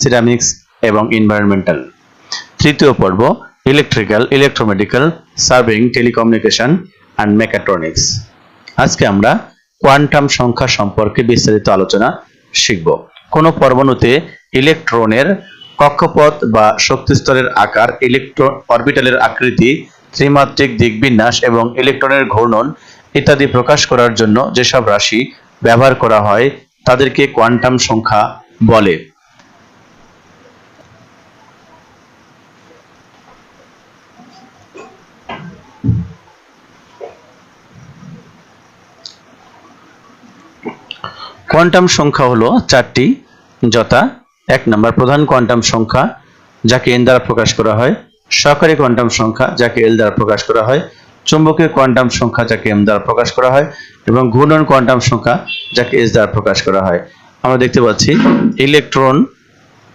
Ceramics এবং environmental. তৃতীয় পর্ব electrical, electromedical, serving, telecommunication and mechatronics. আজকে আমরা কোয়ান্টাম সংখ্যা সম্পর্কে বিস্তারিত আলোচনা শিখব। কোনো পরমাণুতে ইলেকট্রনের কক্ষপথ বা শক্তিস্তরের আকার, ইলেকট্রন অরবিটালের আকৃতি, ত্রিমাত্রিক দিকবিন্যাস এবং ইলেকট্রনের ঘূর্ণন ইত্যাদি প্রকাশ করার জন্য যেসব রাশি ব্যবহার করা হয় তাদেরকে কোয়ান্টাম সংখ্যা বলে। কোয়ান্টাম সংখ্যা হলো চারটি, যথা 1 নম্বর প্রধান কোয়ান্টাম সংখ্যা যাকে n দ্বারা প্রকাশ করা হয়, সহকারী কোয়ান্টাম সংখ্যা যাকে l দ্বারা প্রকাশ করা হয়, চুম্বকীয় কোয়ান্টাম সংখ্যা যাকে m দ্বারা প্রকাশ করা হয় এবং ঘূর্ণন কোয়ান্টাম সংখ্যা যাকে s দ্বারা প্রকাশ করা হয়। আমরা দেখতে পাচ্ছি ইলেকট্রন